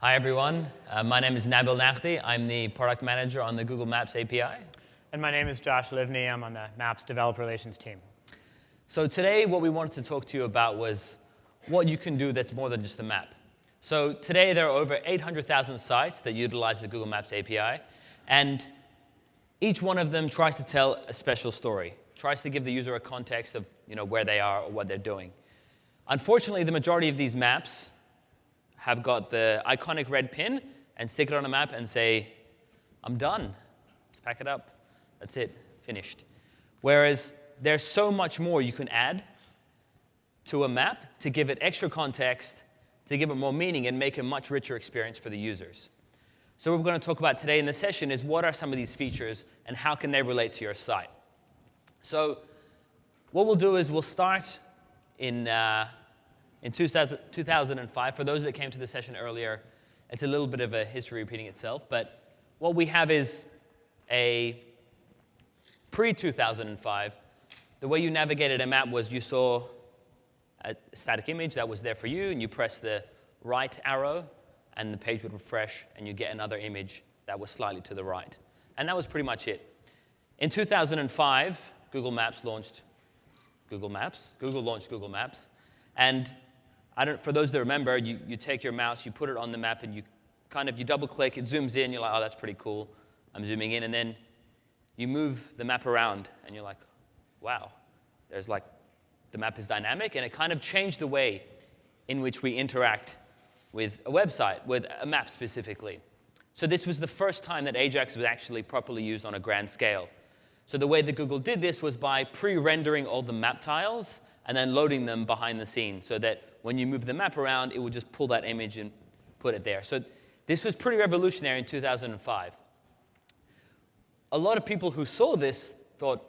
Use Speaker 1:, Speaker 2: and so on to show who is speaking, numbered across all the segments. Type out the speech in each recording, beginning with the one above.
Speaker 1: Hi, everyone. My name is Nabil Naghdy. I'm the product manager on the Google Maps API.
Speaker 2: And my name is Josh Livni. I'm on the Maps developer relations team.
Speaker 1: So today, what we wanted to talk to you about was what you can do that's more than just a map. So today, there are over 800,000 sites that utilize the Google Maps API. And each one of them tries to tell a special story, tries to give the user a context of where they are or what they're doing. Unfortunately, the majority of these maps have got the iconic red pin and stick it on a map and say, I'm done. Let's pack it up. That's it. Finished. Whereas there's so much more you can add to a map to give it extra context, to give it more meaning, and make a much richer experience for the users. So what we're going to talk about today in the session is what are some of these features and how can they relate to your site. So what we'll do is we'll start in 2005. For those that came to the session earlier, it's a little bit of a history repeating itself. But what we have is a pre-2005. The way you navigated a map was you saw a static image that was there for you, and you press the right arrow, and the page would refresh, and you get another image that was slightly to the right. And that was pretty much it. In 2005, Google launched Google Maps. And for those that remember, you take your mouse, you put it on the map, and you double-click, it zooms in, you're like, oh, that's pretty cool. I'm zooming in, and then you move the map around, and you're like, wow, the map is dynamic, and it kind of changed the way in which we interact with a website, with a map specifically. So this was the first time that Ajax was actually properly used on a grand scale. So the way that Google did this was by pre-rendering all the map tiles and then loading them behind the scenes so that when you move the map around, it would just pull that image and put it there. So this was pretty revolutionary in 2005. A lot of people who saw this thought,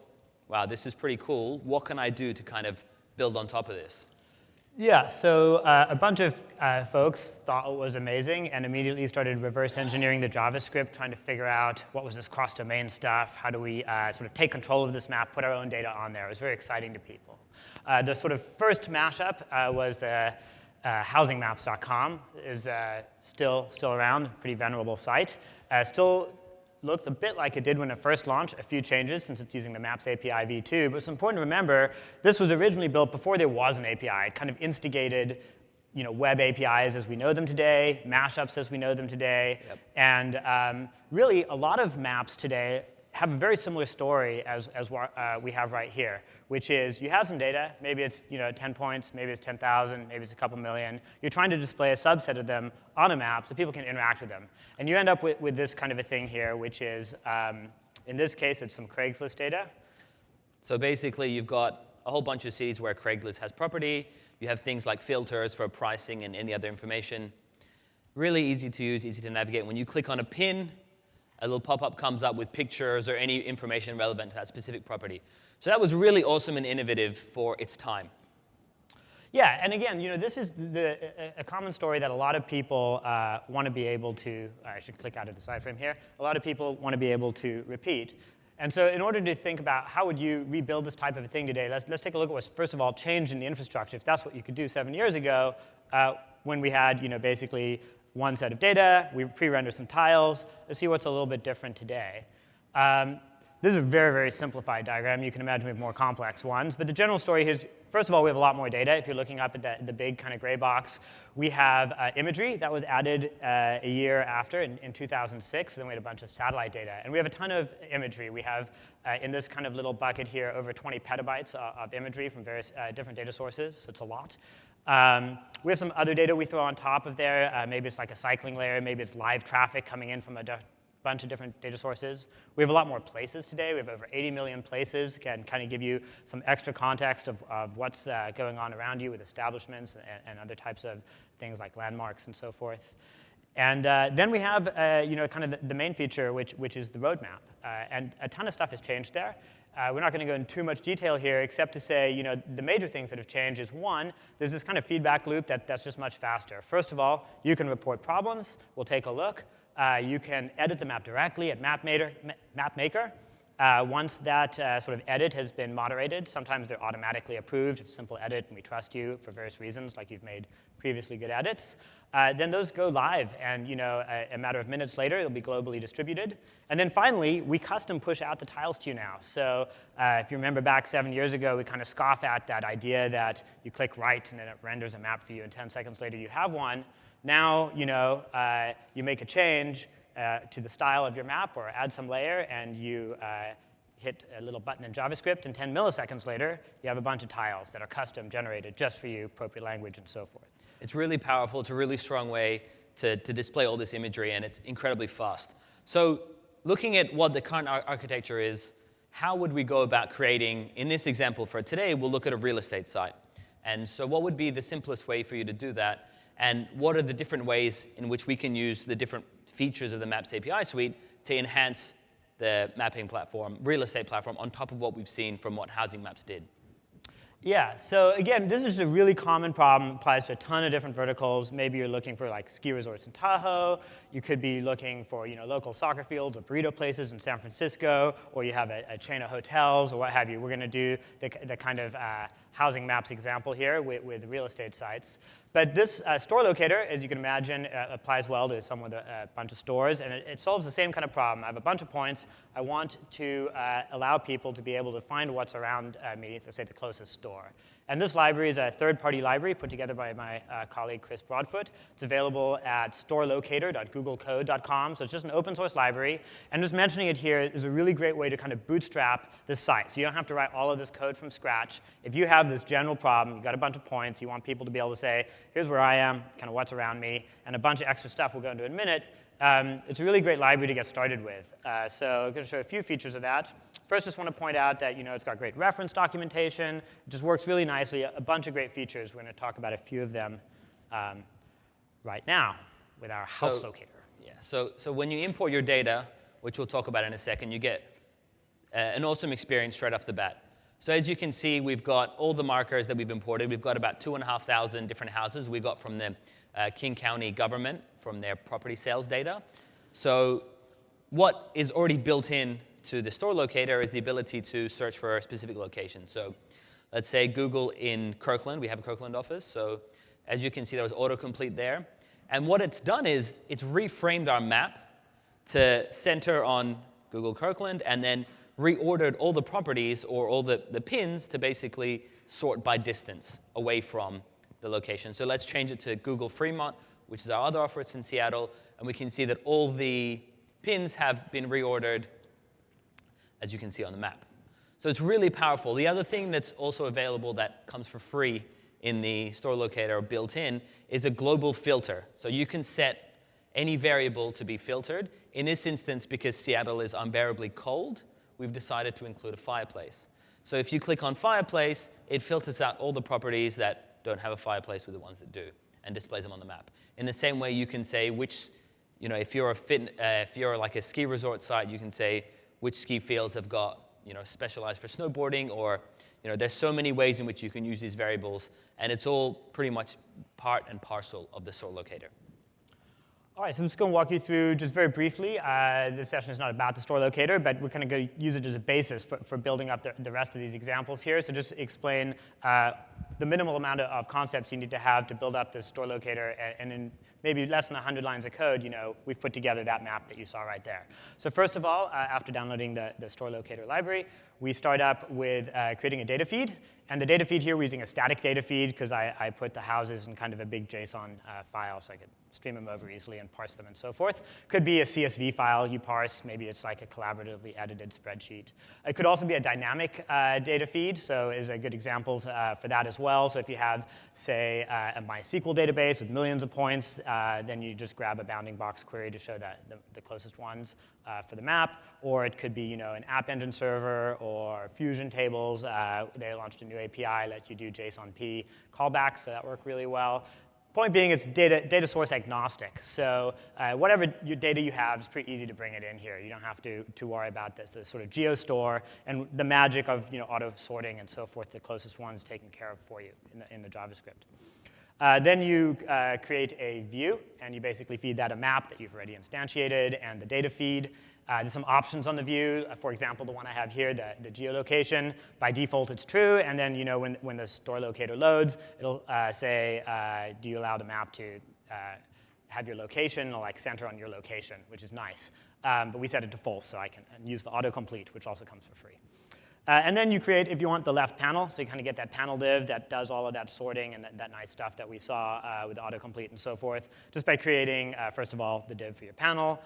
Speaker 1: wow, this is pretty cool. What can I do to kind of build on top of this?
Speaker 2: Yeah, so a bunch of folks thought it was amazing and immediately started reverse engineering the JavaScript, trying to figure out what was this cross-domain stuff, how do we sort of take control of this map, put our own data on there. It was very exciting to people. The sort of first mashup was the housingmaps.com. Is still around, pretty venerable site. Still looks a bit like it did when it first launched, a few changes since it's using the Maps API v2. But it's important to remember, this was originally built before there was an API. It kind of instigated web APIs as we know them today, mashups as we know them today.
Speaker 1: Yep.
Speaker 2: And really, a lot of maps today have a very similar story as we have right here, which is you have some data. Maybe it's 10 points, maybe it's 10,000, maybe it's a couple million. You're trying to display a subset of them on a map so people can interact with them. And you end up with this kind of a thing here, which is, in this case, it's some Craigslist data.
Speaker 1: So basically, you've got a whole bunch of cities where Craigslist has property. You have things like filters for pricing and any other information. Really easy to use, easy to navigate. When you click on a pin, a little pop-up comes up with pictures or any information relevant to that specific property. So that was really awesome and innovative for its time.
Speaker 2: Yeah, and again, this is a common story that a lot of people want to be able to, I should click out of the side frame here, a lot of people want to be able to repeat. And so in order to think about how would you rebuild this type of a thing today, let's take a look at what's, first of all, changed in the infrastructure. If that's what you could do 7 years ago, when we had basically one set of data, we pre-render some tiles. Let's see what's a little bit different today. This is a very, very simplified diagram. You can imagine we have more complex ones. But the general story is, first of all, we have a lot more data. If you're looking up at the big kind of gray box, we have imagery that was added a year after, in 2006. And then we had a bunch of satellite data. And we have a ton of imagery. We have, in this kind of little bucket here, over 20 petabytes of imagery from various different data sources. So it's a lot. We have some other data we throw on top of there. Maybe it's like a cycling layer. Maybe it's live traffic coming in from a bunch of different data sources. We have a lot more places today. We have over 80 million places. Can kind of give you some extra context of what's going on around you with establishments and other types of things like landmarks and so forth. And then we have kind of the main feature, which is the roadmap. And a ton of stuff has changed there. We're not going to go into too much detail here, except to say, the major things that have changed is, one, there's this kind of feedback loop that's just much faster. First of all, you can report problems. We'll take a look. You can edit the map directly at MapMaker. Once that sort of edit has been moderated, sometimes they're automatically approved. It's a simple edit, and we trust you for various reasons, like you've made previously good edits. Then those go live, and a matter of minutes later, it'll be globally distributed. And then finally, we custom push out the tiles to you now. So if you remember back 7 years ago, we kind of scoff at that idea that you click right, and then it renders a map for you, and 10 seconds later, you have one. Now, you make a change to the style of your map or add some layer, and you hit a little button in JavaScript, and 10 milliseconds later, you have a bunch of tiles that are custom generated just for you, appropriate language, and so forth.
Speaker 1: It's really powerful. It's a really strong way to display all this imagery, and it's incredibly fast. So looking at what the current architecture is, how would we go about creating, in this example for today, we'll look at a real estate site. And so what would be the simplest way for you to do that? And what are the different ways in which we can use the different features of the Maps API suite to enhance the mapping platform, real estate platform, on top of what we've seen from what Housing Maps did?
Speaker 2: Yeah, so again, this is a really common problem, applies to a ton of different verticals. Maybe you're looking for like ski resorts in Tahoe. You could be looking for local soccer fields or burrito places in San Francisco, or you have a chain of hotels or what have you. We're going to do the kind of Housing Maps example here with real estate sites. But this store locator, as you can imagine, applies well to someone with a bunch of stores, and it solves the same kind of problem. I have a bunch of points. I want to allow people to be able to find what's around me, let's say the closest store. And this library is a third-party library put together by my colleague, Chris Broadfoot. It's available at storelocator.googlecode.com, so it's just an open-source library. And just mentioning it here is a really great way to kind of bootstrap this site. So you don't have to write all of this code from scratch. If you have this general problem, you've got a bunch of points, you want people to be able to say, here's where I am, kind of what's around me, and a bunch of extra stuff we'll go into in a minute, it's a really great library to get started with. So I'm going to show a few features of that. First, just want to point out that it's got great reference documentation. It just works really nicely. A bunch of great features. We're going to talk about a few of them right now with our house locator.
Speaker 1: Yeah. So when you import your data, which we'll talk about in a second, you get an awesome experience straight off the bat. So as you can see, we've got all the markers that we've imported. We've got about 2,500 different houses we got from the King County government from their property sales data. So what is already built in to the store locator is the ability to search for a specific location. So let's say Google in Kirkland. We have a Kirkland office. So as you can see, there was autocomplete there. And what it's done is it's reframed our map to center on Google Kirkland and then reordered all the properties or all the pins to basically sort by distance away from the location. So let's change it to Google Fremont, which is our other office in Seattle, and we can see that all the pins have been reordered, as you can see on the map. So it's really powerful. The other thing that's also available that comes for free in the store locator built in is a global filter. So you can set any variable to be filtered. In this instance, because Seattle is unbearably cold, we've decided to include a fireplace. So if you click on fireplace, it filters out all the properties that don't have a fireplace with the ones that do, and displays them on the map. In the same way, you can say which, if you're like a ski resort site, you can say which ski fields have got, specialized for snowboarding, or, there's so many ways in which you can use these variables, and it's all pretty much part and parcel of the store locator.
Speaker 2: All right, so I'm just going to walk you through just very briefly. This session is not about the store locator, but we're kind of going to use it as a basis for building up the rest of these examples here. So just explain the minimal amount of concepts you need to have to build up this store locator, and in maybe less than 100 lines of code, we've put together that map that you saw right there. So first of all, after downloading the store locator library, we start up with creating a data feed. And the data feed here, we're using a static data feed because I put the houses in kind of a big JSON file so I could stream them over easily and parse them and so forth. Could be a CSV file you parse. Maybe it's like a collaboratively edited spreadsheet. It could also be a dynamic data feed, so is a good examples for that as well. So if you have, say, a MySQL database with millions of points, then you just grab a bounding box query to show the closest ones for the map. Or it could be an App Engine server or Fusion tables. They launched a new API, let you do JSON-P callbacks, so that worked really well. Point being, it's data source agnostic. So whatever your data you have, it's pretty easy to bring it in here. You don't have to worry about the sort of geostore and the magic of auto sorting and so forth, the closest ones taken care of for you in the JavaScript. Then you create a view, and you basically feed that a map that you've already instantiated and the data feed. There's some options on the view. For example, the one I have here, the geolocation. By default, it's true. And then when the store locator loads, it'll say, do you allow the map to have your location or like center on your location, which is nice. But we set it to false, so I can use the autocomplete, which also comes for free. And then you create, if you want, the left panel. So you kind of get that panel div that does all of that sorting and that nice stuff that we saw with autocomplete and so forth, just by creating, first of all, the div for your panel,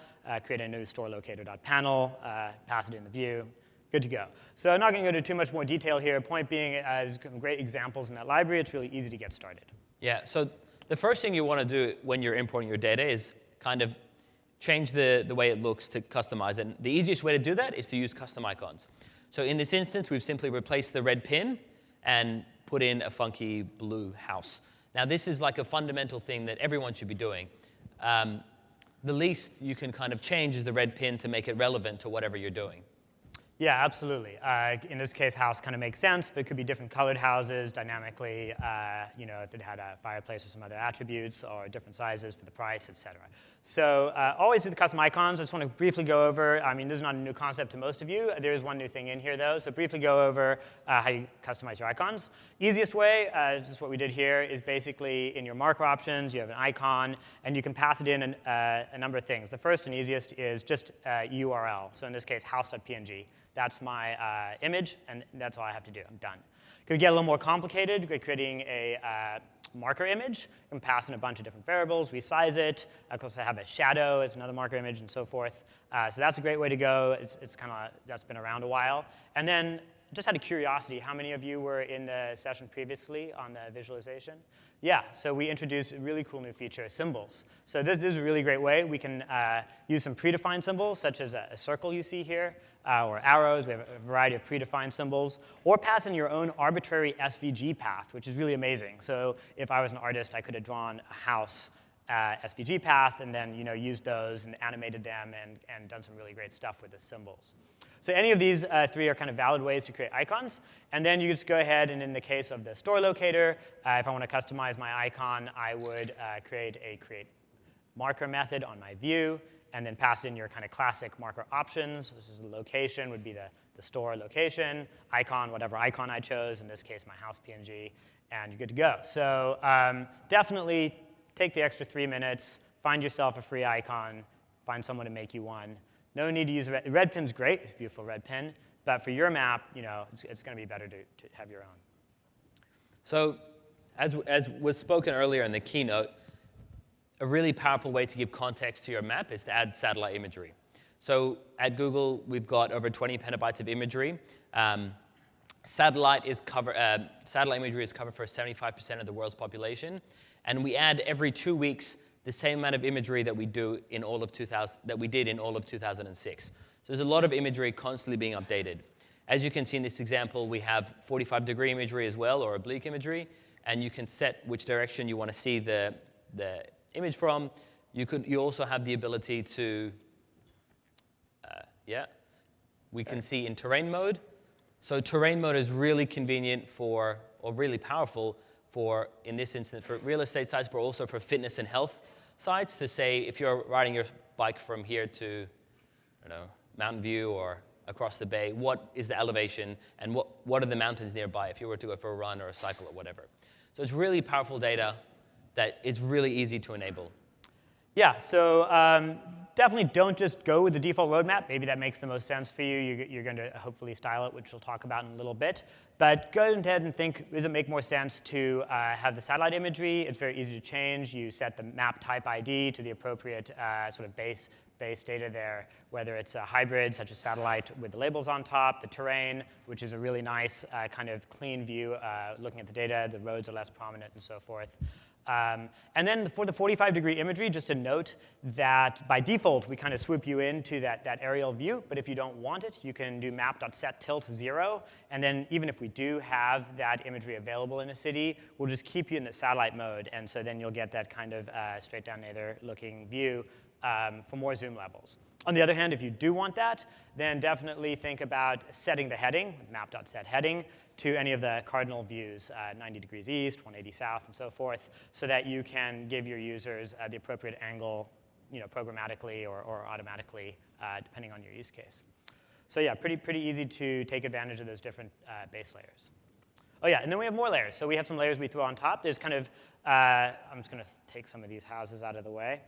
Speaker 2: create a new store locator.panel, pass it in the view. Good to go. So I'm not going to go into too much more detail here. Point being, as great examples in that library, it's really easy to get started.
Speaker 1: Yeah, so the first thing you want to do when you're importing your data is kind of change the way it looks to customize it. And the easiest way to do that is to use custom icons. So in this instance, we've simply replaced the red pin and put in a funky blue house. Now, this is like a fundamental thing that everyone should be doing. The least you can kind of change is the red pin to make it relevant to whatever you're doing.
Speaker 2: Yeah, absolutely. In this case, house kind of makes sense, but it could be different colored houses dynamically, if it had a fireplace or some other attributes, or different sizes for the price, et cetera. So always do the custom icons. I just want to briefly go over, this is not a new concept to most of you. There is one new thing in here, though. So briefly go over how you customize your icons. Easiest way, this is what we did here, is basically in your marker options, you have an icon, and you can pass it in a number of things. The first and easiest is just URL. So in this case, house.png. That's my image, and that's all I have to do. I'm done. Could get a little more complicated. We're creating a marker image. You can pass in a bunch of different variables, resize it. Of course, I have a shadow as another marker image, and so forth. So that's a great way to go. It's kind of, that's been around a while. And then, just out of curiosity, how many of you were in the session previously on the visualization? Yeah, so we introduced a really cool new feature, symbols. So this is a really great way. We can use some predefined symbols, such as a circle you see here, or arrows. We have a variety of predefined symbols. Or pass in your own arbitrary SVG path, which is really amazing. So if I was an artist, I could have drawn a house SVG path and then used those and animated them and done some really great stuff with the symbols. So any of these three are kind of valid ways to create icons. And then you just go ahead, and in the case of the store locator, if I want to customize my icon, I would create a create marker method on my view, and then pass in your kind of classic marker options. This is the location, would be the store location, icon, whatever icon I chose, in this case, my house PNG, and you're good to go. So definitely take the extra 3 minutes, find yourself a free icon, find someone to make you one. No need to use red pin's great. It's a beautiful red pin. But for your map, it's going to be better to have your own.
Speaker 1: So as was spoken earlier in the keynote, a really powerful way to give context to your map is to add satellite imagery. So at Google, we've got over 20 petabytes of imagery. Satellite imagery is covered for 75% of the world's population. And we add every 2 weeks the same amount of imagery that we did in all of 2006. So there's a lot of imagery constantly being updated. As you can see in this example, we have 45-degree imagery as well, or oblique imagery, and you can set which direction you want to see the image from. You also have the ability to, we can see in terrain mode. So terrain mode is really convenient for, or really powerful for, in this instance, for real estate sites, but also for fitness and health sites, to say if you're riding your bike from here to, I don't know, Mountain View or across the bay, what is the elevation and what are the mountains nearby if you were to go for a run or a cycle or whatever. So it's really powerful data that is really easy to enable.
Speaker 2: Yeah, so definitely don't just go with the default roadmap. Maybe that makes the most sense for you. You're going to hopefully style it, which we'll talk about in a little bit. But go ahead and think, does it make more sense to have the satellite imagery? It's very easy to change. You set the map type ID to the appropriate sort of base data there, whether it's a hybrid, such as satellite with the labels on top, the terrain, which is a really nice kind of clean view looking at the data. The roads are less prominent and so forth. And then for the 45-degree imagery, just a note that by default, we kind of swoop you into that aerial view. But if you don't want it, you can do map.setTilt0. And then even if we do have that imagery available in a city, we'll just keep you in the satellite mode. And so then you'll get that kind of straight down nether looking view for more zoom levels. On the other hand, if you do want that, then definitely think about setting the heading, map.setHeading, to any of the cardinal views, 90 degrees east, 180 south, and so forth, so that you can give your users the appropriate angle programmatically or automatically, depending on your use case. So yeah, pretty easy to take advantage of those different base layers. Oh yeah, and then we have more layers. So we have some layers we throw on top. There's kind of, I'm just going to take some of these houses out of the way.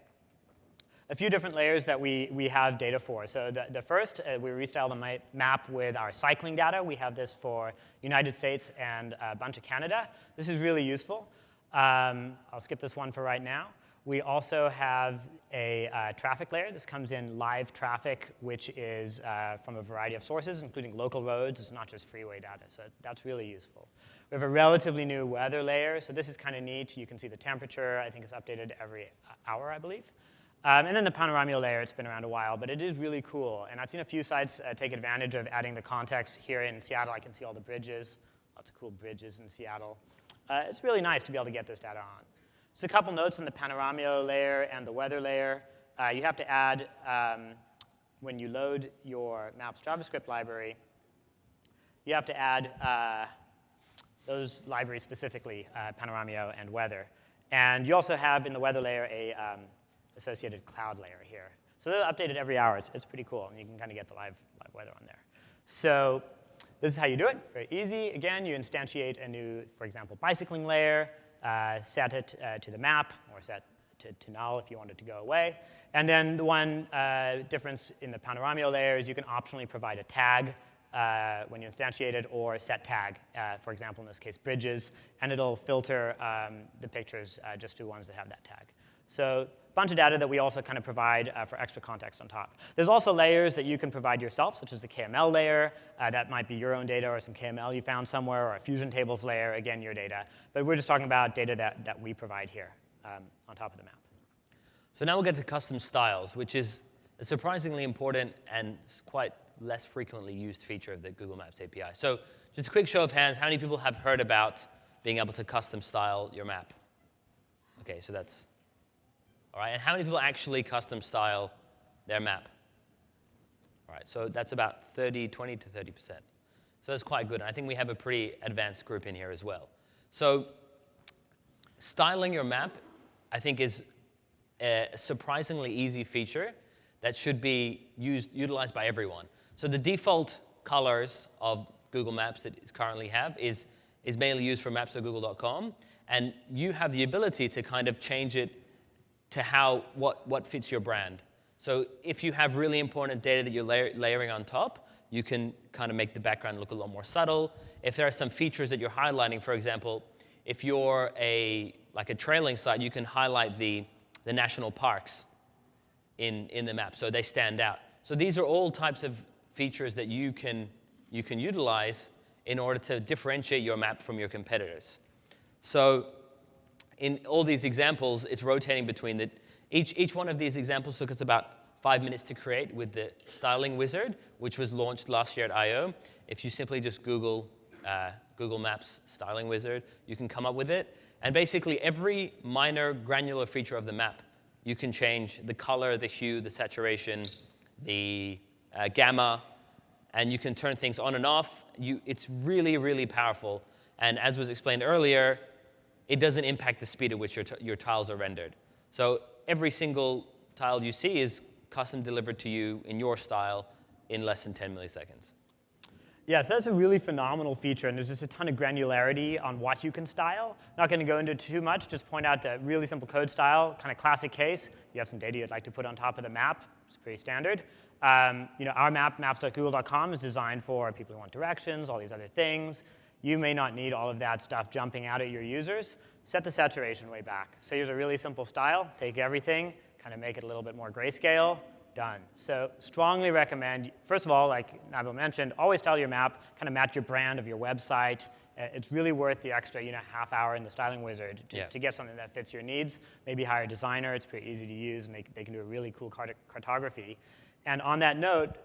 Speaker 2: A few different layers that we have data for. So the first, we restyle the map with our cycling data. We have this for United States and a bunch of Canada. This is really useful. I'll skip this one for right now. We also have a traffic layer. This comes in live traffic, which is from a variety of sources, including local roads. It's not just freeway data, so that's really useful. We have a relatively new weather layer, so this is kind of neat. You can see the temperature. I think it's updated every hour, I believe. And then the panorama layer, it's been around a while, but it is really cool. And I've seen a few sites take advantage of adding the context. Here in Seattle, I can see all the bridges, lots of cool bridges in Seattle. It's really nice to be able to get this data on. Just a couple notes on the panorama layer and the weather layer. You have to add, when you load your Maps JavaScript library, you have to add those libraries specifically, panorama and weather. And you also have in the weather layer a associated cloud layer here. So they're updated every hour. It's pretty cool, and you can kind of get the live weather on there. So this is how you do it. Very easy. Again, you instantiate a new, for example, bicycling layer, set it to the map, or set to null if you want it to go away. And then the one difference in the panorama layer is you can optionally provide a tag when you instantiate it, or set tag, for example, in this case, bridges, and it'll filter the pictures just to ones that have that tag. So a bunch of data that we also kind of provide for extra context on top. There's also layers that you can provide yourself, such as the KML layer. That might be your own data or some KML you found somewhere, or a Fusion Tables layer, again, your data. But we're just talking about data that we provide here on top of the map.
Speaker 1: So now we'll get to custom styles, which is a surprisingly important and quite less frequently used feature of the Google Maps API. So just a quick show of hands, how many people have heard about being able to custom style your map? OK, so that's all right. And how many people actually custom style their map? All right, so that's about 20 to 30%. So that's quite good. And I think we have a pretty advanced group in here as well. So styling your map, I think, is a surprisingly easy feature that should be utilized by everyone. So the default colors of Google Maps that it currently have is mainly used for maps.google.com. And you have the ability to kind of change it to what fits your brand. So if you have really important data that you're layering on top, you can kind of make the background look a lot more subtle. If there are some features that you're highlighting, for example, if you're like a trailing site, you can highlight the national parks in the map so they stand out. So these are all types of features that you can utilize in order to differentiate your map from your competitors. So in all these examples, it's rotating between each one of these examples took us about 5 minutes to create with the styling wizard, which was launched last year at I/O. If you simply just Google Maps styling wizard, you can come up with it. And basically, every minor granular feature of the map, you can change the color, the hue, the saturation, the gamma, and you can turn things on and off. It's really, really powerful. And as was explained earlier, it doesn't impact the speed at which your tiles are rendered. So every single tile you see is custom delivered to you in your style in less than 10 milliseconds.
Speaker 2: Yeah, so that's a really phenomenal feature, and there's just a ton of granularity on what you can style. Not going to go into too much, just point out the really simple code style, kind of classic case. You have some data you'd like to put on top of the map. It's pretty standard. Our map, maps.google.com, is designed for people who want directions, all these other things. You may not need all of that stuff jumping out at your users. Set the saturation way back. So here's a really simple style. Take everything, kind of make it a little bit more grayscale. Done. So strongly recommend, first of all, like Nabil mentioned, always style your map, kind of match your brand of your website. It's really worth the extra half hour in the styling wizard to get something that fits your needs. Maybe hire a designer. It's pretty easy to use, and they can do a really cool cartography. And on that note,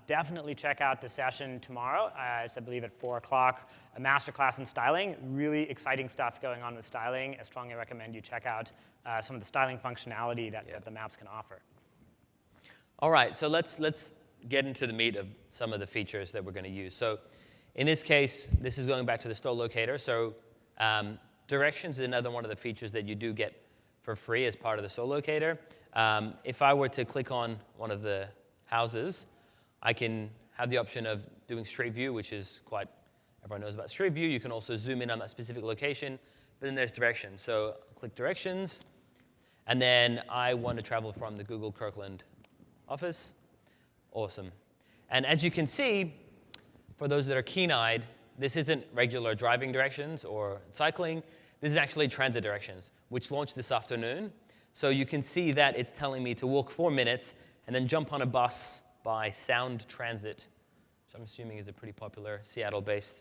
Speaker 2: definitely check out the session tomorrow. I believe at 4 o'clock, a masterclass in styling. Really exciting stuff going on with styling. I strongly recommend you check out some of the styling functionality that the maps can offer.
Speaker 1: All right, so let's get into the meat of some of the features that we're going to use. So in this case, this is going back to the store locator. So directions is another one of the features that you do get for free as part of the store locator. If I were to click on one of the houses, I can have the option of doing Street View, which is quite, everyone knows about Street View. You can also zoom in on that specific location. But then there's directions. So click directions. And then I want to travel from the Google Kirkland office. Awesome. And as you can see, for those that are keen-eyed, this isn't regular driving directions or cycling. This is actually transit directions, which launched this afternoon. So you can see that it's telling me to walk 4 minutes and then jump on a bus by Sound Transit, which I'm assuming is a pretty popular Seattle-based.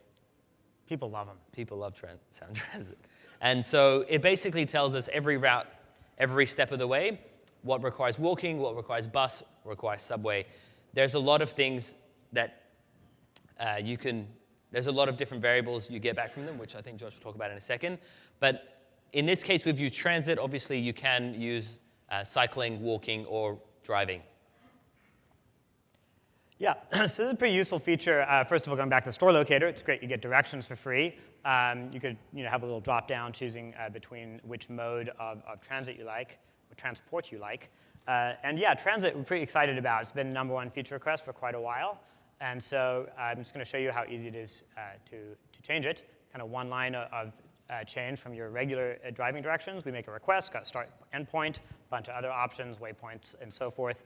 Speaker 2: People love them.
Speaker 1: People love Sound Transit. And so it basically tells us every route, every step of the way, what requires walking, what requires bus, what requires subway. There's a lot of things that there's a lot of different variables you get back from them, which I think Josh will talk about in a second. But in this case, we've used transit. Obviously, you can use cycling, walking, or driving.
Speaker 2: Yeah, so this is a pretty useful feature. First of all, going back to the store locator, it's great. You get directions for free. You could have a little drop down choosing between which mode of transit you like, or transport you like. And yeah, transit we're pretty excited about. It's been the #1 feature request for quite a while. And so I'm just going to show you how easy it is to change it. Kind of one line of change from your regular driving directions. We make a request, got start endpoint, a bunch of other options, waypoints, and so forth.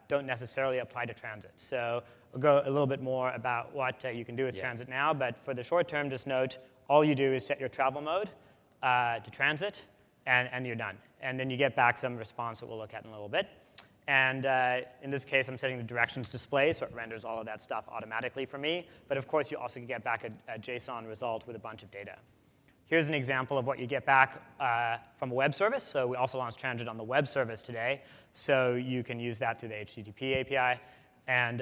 Speaker 2: Don't necessarily apply to transit. So we'll go a little bit more about what you can do with transit now. But for the short term, just note, all you do is set your travel mode to transit, and you're done. And then you get back some response that we'll look at in a little bit. And in this case, I'm setting the directions display, so it renders all of that stuff automatically for me. But of course, you also can get back a JSON result with a bunch of data. Here's an example of what you get back from a web service. So we also launched transit on the web service today. So you can use that through the HTTP API. And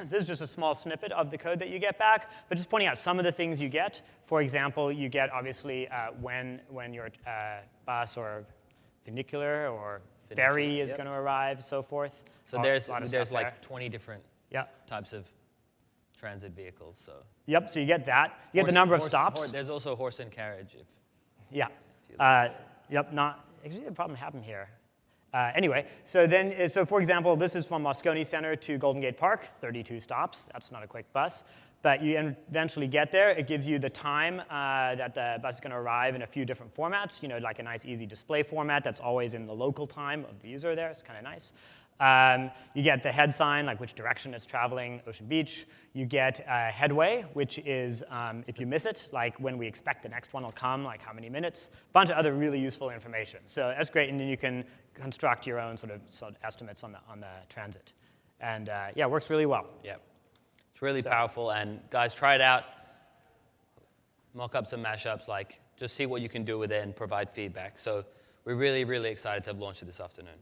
Speaker 2: this is just a small snippet of the code that you get back. But just pointing out some of the things you get. For example, you get, obviously, when your bus or funicular or ferry is going to arrive, so forth.
Speaker 1: So there's like 20 different types of transit vehicles. So
Speaker 2: yep, so you get that. You get the number of stops.
Speaker 1: There's also horse and carriage.
Speaker 2: Yep, not actually the problem happened here. Anyway, so for example, this is from Moscone Center to Golden Gate Park, 32 stops. That's not a quick bus. But you eventually get there. It gives you the time that the bus is going to arrive in a few different formats, like a nice, easy display format that's always in the local time of the user there. It's kind of nice. You get the head sign, like which direction it's traveling, Ocean Beach. You get headway, which is if you miss it, like when we expect the next one will come, like how many minutes. A bunch of other really useful information. So that's great, and then you can construct your own sort of estimates on the transit. And yeah, it works really well.
Speaker 1: Yeah. It's really powerful, and guys, try it out. Mock up some mashups, just see what you can do with it and provide feedback. So we're really, really excited to have launched it this afternoon.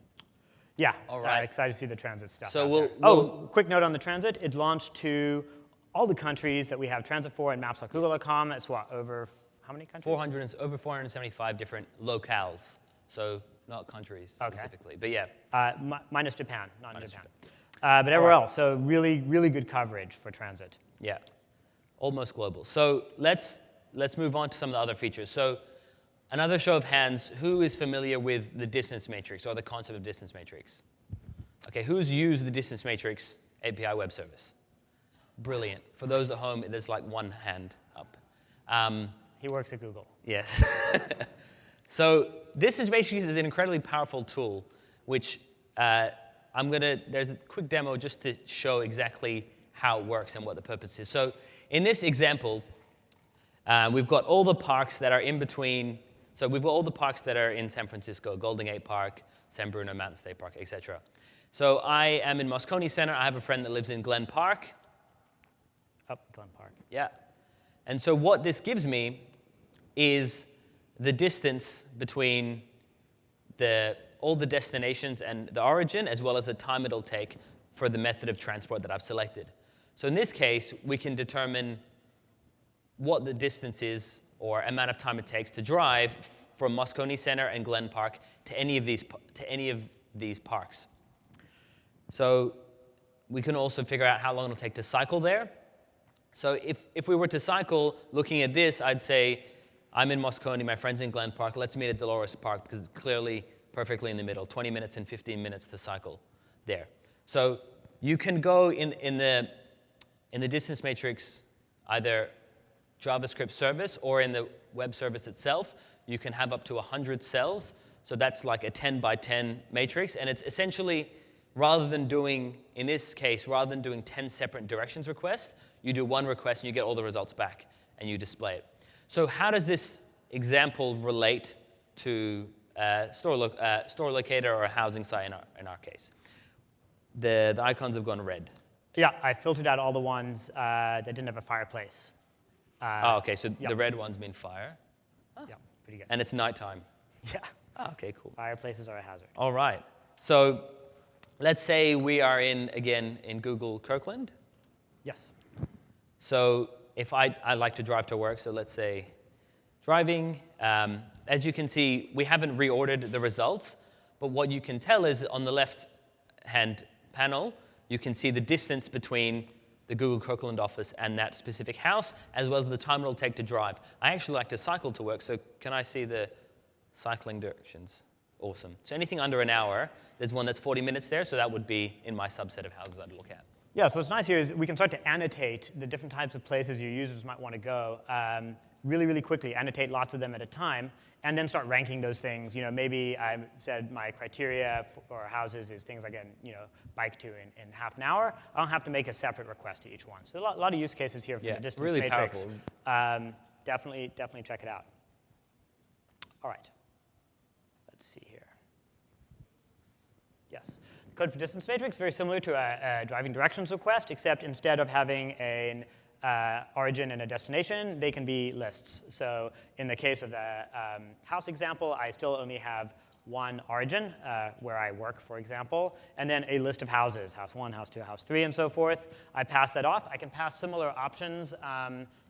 Speaker 2: Yeah,
Speaker 1: all right.
Speaker 2: Excited to see the transit stuff.
Speaker 1: So
Speaker 2: quick note on the transit. It launched to all the countries that we have transit for at maps.google.com. That's over how many countries?
Speaker 1: Over 475 different locales. So not countries specifically, but yeah.
Speaker 2: Minus Japan, not in Japan. But everywhere else, so really, really good coverage for transit.
Speaker 1: Yeah, almost global. So let's move on to some of the other features. So another show of hands, who is familiar with the distance matrix or the concept of distance matrix? Okay, who's used the distance matrix API web service? Brilliant. For those at home, there's like one hand up.
Speaker 2: He works at Google.
Speaker 1: Yes. So distance matrix is an incredibly powerful tool, which there's a quick demo just to show exactly how it works and what the purpose is. So in this example, we've got all the parks that are in between. So we've got all the parks that are in San Francisco, Golden Gate Park, San Bruno Mountain State Park, etc. So I am in Moscone Center. I have a friend that lives in Glen Park.
Speaker 2: Glen Park.
Speaker 1: Yeah. And so what this gives me is the distance between all the destinations and the origin, as well as the time it'll take for the method of transport that I've selected. So in this case, we can determine what the distance is or amount of time it takes to drive from Moscone Center and Glen Park to any of these parks. So we can also figure out how long it'll take to cycle there. So if we were to cycle, looking at this, I'd say, I'm in Moscone, my friend's in Glen Park, let's meet at Dolores Park, because it's clearly perfectly in the middle, 20 minutes and 15 minutes to cycle there. So you can go in the distance matrix, either JavaScript service or in the web service itself, you can have up to 100 cells. So that's like a 10 by 10 matrix. And it's essentially, in this case, rather than doing 10 separate directions requests, you do one request and you get all the results back and you display it. So how does this example relate to store locator or a housing site in our case? The icons have gone red.
Speaker 2: Yeah, I filtered out all the ones that didn't have a fireplace.
Speaker 1: OK, so the red ones mean fire. Oh.
Speaker 2: Yeah, pretty good.
Speaker 1: And it's nighttime.
Speaker 2: Yeah.
Speaker 1: Oh, OK, cool.
Speaker 2: Fireplaces are a hazard.
Speaker 1: All right. So let's say we are again in Google Kirkland.
Speaker 2: Yes.
Speaker 1: So if I like to drive to work, so let's say driving. As you can see, we haven't reordered the results. But what you can tell is on the left-hand panel, you can see the distance between the Google Kirkland office and that specific house, as well as the time it'll take to drive. I actually like to cycle to work, so can I see the cycling directions? Awesome. So anything under an hour, there's one that's 40 minutes there, so that would be in my subset of houses I'd look at.
Speaker 2: Yeah, so what's nice here is we can start to annotate the different types of places your users might want to go really, really quickly, annotate lots of them at a time, and then start ranking those things. Maybe I said my criteria for houses is things I can bike to in half an hour. I don't have to make a separate request to each one. So a lot of use cases here from the distance
Speaker 1: really
Speaker 2: matrix.
Speaker 1: Powerful.
Speaker 2: Definitely check it out. All right. Let's see here. Yes. The code for distance matrix, very similar to a driving directions request, except instead of having an origin and a destination, they can be lists. So in the case of the house example, I still only have one origin, where I work, for example, and then a list of houses, house 1, house 2, house 3, and so forth. I pass that off. I can pass similar options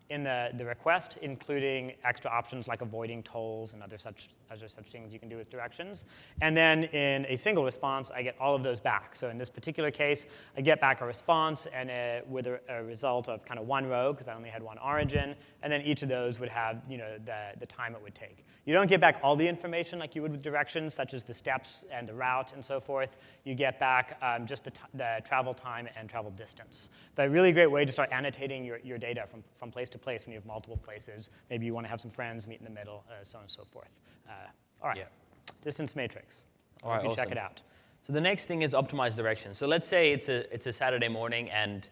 Speaker 2: in the request, including extra options like avoiding tolls and other such things you can do with directions. And then in a single response, I get all of those back. So in this particular case, I get back a response and with a result of kind of one row, because I only had one origin, and then each of those would have the time it would take. You don't get back all the information like you would with directions, such as the steps and the route and so forth. You get back just the travel time and travel distance. But a really great way to start annotating your data from place to place when you have multiple places. Maybe you want to have some friends meet in the middle, so on and so forth. All right, distance matrix.
Speaker 1: All right,
Speaker 2: you can
Speaker 1: awesome.
Speaker 2: check it out.
Speaker 1: So the next thing is optimize directions. So let's say it's a Saturday morning and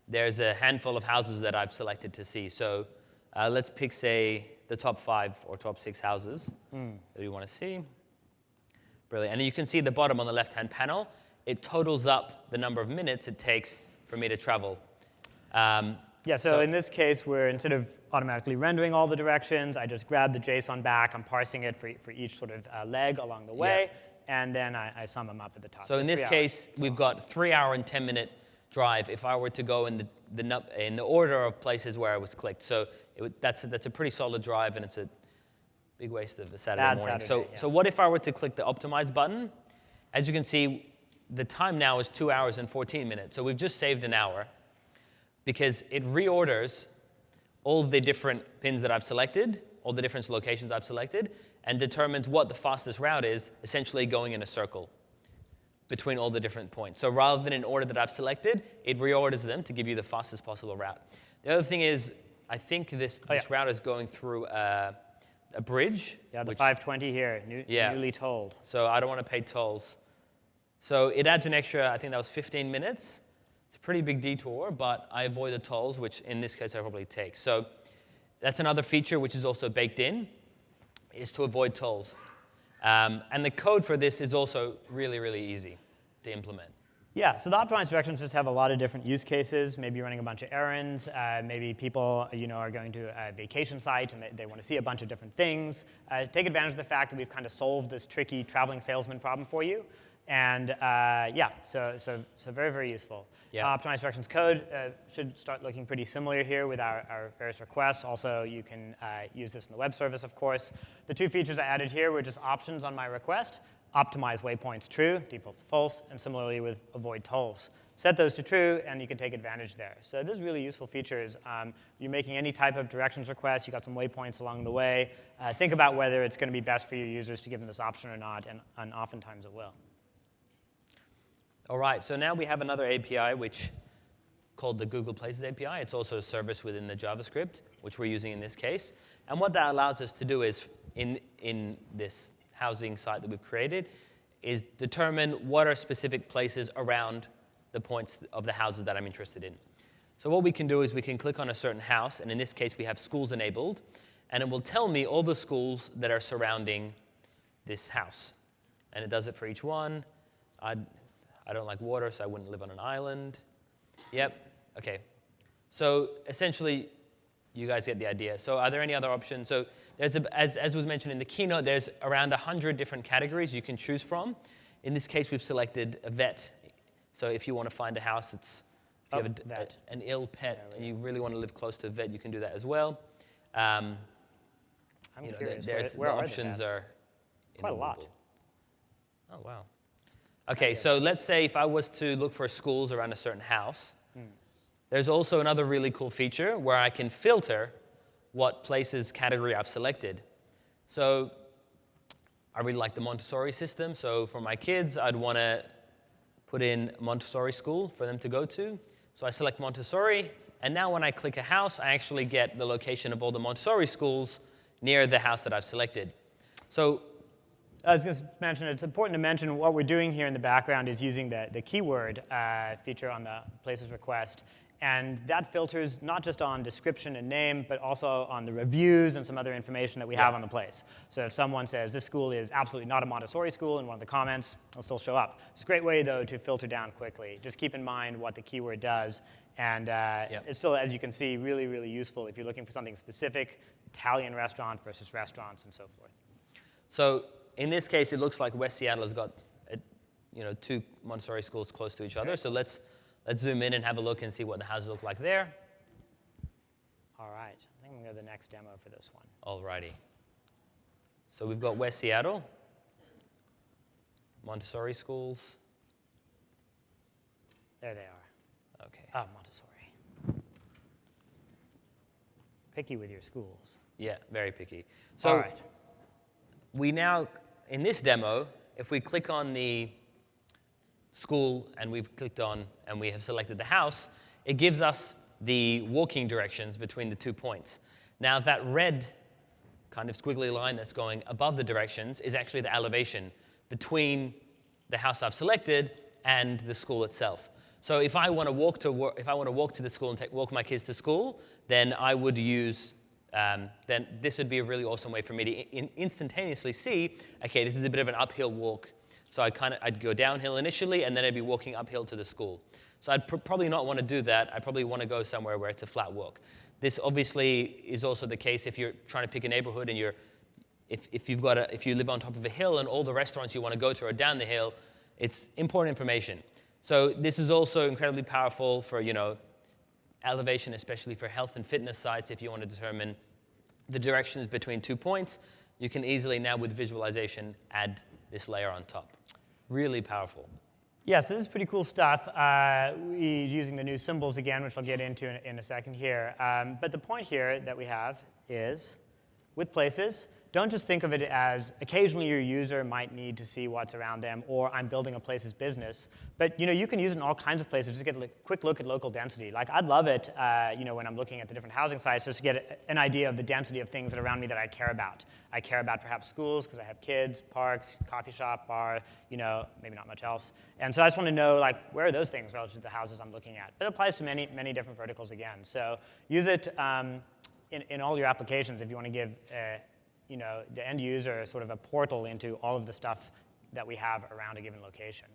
Speaker 1: there's a handful of houses that I've selected to see. So let's pick, say, the top 5 or top 6 houses that we want to see. Brilliant. And you can see at the bottom on the left-hand panel, it totals up the number of minutes it takes for me to travel.
Speaker 2: So in this case, we're instead of automatically rendering all the directions, I just grab the JSON back. I'm parsing it for each sort of leg along the way, and then I sum them up at the top.
Speaker 1: So in this case, we've got 3 hour and 10-minute drive if I were to go in the order of places where I was clicked. So that's a pretty solid drive, and it's a big waste of a Saturday morning. So what if I were to click the optimize button? As you can see, the time now is 2 hours and 14 minutes. So we've just saved an hour because it reorders all the different pins that I've selected, all the different locations I've selected, and determines what the fastest route is, essentially going in a circle between all the different points. So rather than in order that I've selected, it reorders them to give you the fastest possible route. The other thing is, I think this route is going through a bridge.
Speaker 2: Yeah, the 520 here, newly tolled.
Speaker 1: So I don't want to pay tolls. So it adds an extra, I think that was 15 minutes. It's a pretty big detour, but I avoid the tolls, which in this case I probably take. So that's another feature which is also baked in, is to avoid tolls. And the code for this is also really, really easy to implement.
Speaker 2: Yeah, so the optimized directions just have a lot of different use cases. Maybe you're running a bunch of errands. Maybe people are going to a vacation site and they want to see a bunch of different things. Take advantage of the fact that we've kind of solved this tricky traveling salesman problem for you. And so very, very useful.
Speaker 1: Yeah.
Speaker 2: Optimized directions code should start looking pretty similar here with our various requests. Also, you can use this in the web service, of course. The 2 features I added here were just options on my request. Optimize waypoints true, defaults false, and similarly with avoid tolls. Set those to true, and you can take advantage there. So this is really useful features. You're making any type of directions request. You got some waypoints along the way. Think about whether it's going to be best for your users to give them this option or not, and oftentimes it will.
Speaker 1: All right, so now we have another API which called the Google Places API. It's also a service within the JavaScript, which we're using in this case. And what that allows us to do is, in this housing site that we've created, is determine what are specific places around the points of the houses that I'm interested in. So what we can do is we can click on a certain house, and in this case we have schools enabled, and it will tell me all the schools that are surrounding this house. And it does it for each one. I don't like water, so I wouldn't live on an island. Yep, okay. So essentially, you guys get the idea. So are there any other options? So there's as was mentioned in the keynote, there's around 100 different categories you can choose from. In this case, we've selected a vet. So if you want to find a house that's, if you have an ill pet and you really want to live close to a vet, you can do that as well.
Speaker 2: I'm curious, where
Speaker 1: the
Speaker 2: are
Speaker 1: options
Speaker 2: the vets?
Speaker 1: are
Speaker 2: Quite a lot.
Speaker 1: Oh, wow. OK, so let's say if I was to look for schools around a certain house, there's also another really cool feature where I can filter what places category I've selected. So I really like the Montessori system. So for my kids, I'd want to put in Montessori school for them to go to. So I select Montessori, and now when I click a house, I actually get the location of all the Montessori schools near the house that I've selected. So
Speaker 2: I was going to mention, it's important to mention what we're doing here in the background is using the keyword feature on the places request. And that filters not just on description and name, but also on the reviews and some other information that we have on the place. So if someone says this school is absolutely not a Montessori school in one of the comments, it'll still show up. It's a great way, though, to filter down quickly. Just keep in mind what the keyword does. And it's still, as you can see, really, really useful if you're looking for something specific, Italian restaurant versus restaurants and so forth.
Speaker 1: So in this case, it looks like West Seattle has got two Montessori schools close to each other. So let's zoom in and have a look and see what the houses look like there.
Speaker 2: All right. I think I'm going to go to the next demo for this one.
Speaker 1: All righty. So we've got West Seattle, Montessori schools.
Speaker 2: There they are.
Speaker 1: OK.
Speaker 2: Oh, Montessori. Picky with your schools.
Speaker 1: Yeah, very picky. So
Speaker 2: all right.
Speaker 1: We now, in this demo, if we click on the school and we've clicked on and we have selected the house, it gives us the walking directions between the 2 points. Now that red kind of squiggly line that's going above the directions is actually the elevation between the house I've selected and the school itself. So if I want to walk to the school and walk my kids to school, then I would use then this would be a really awesome way for me to instantaneously see, okay, this is a bit of an uphill walk. So I'd go downhill initially, and then I'd be walking uphill to the school. So I'd probably not want to do that. I'd probably want to go somewhere where it's a flat walk. This obviously is also the case if you're trying to pick a neighborhood and if you live on top of a hill and all the restaurants you want to go to are down the hill. It's important information. So this is also incredibly powerful for elevation, especially for health and fitness sites. If you want to determine the directions between 2 points, you can easily now with visualization add this layer on top. Really powerful.
Speaker 2: Yes, this is pretty cool stuff. We're using the new symbols again, which I'll get into in a second here. But the point here that we have is, with places, don't just think of it as occasionally your user might need to see what's around them, or I'm building a place's business. But you can use it in all kinds of places. Just get a quick look at local density. Like I'd love it, when I'm looking at the different housing sites, just to get an idea of the density of things that are around me that I care about. I care about perhaps schools because I have kids, parks, coffee shop, bar, maybe not much else. And so I just want to know where are those things relative to the houses I'm looking at. But it applies to many, many different verticals again. So use it in all your applications if you want to give the end user sort of a portal into all of the stuff that we have around a given location.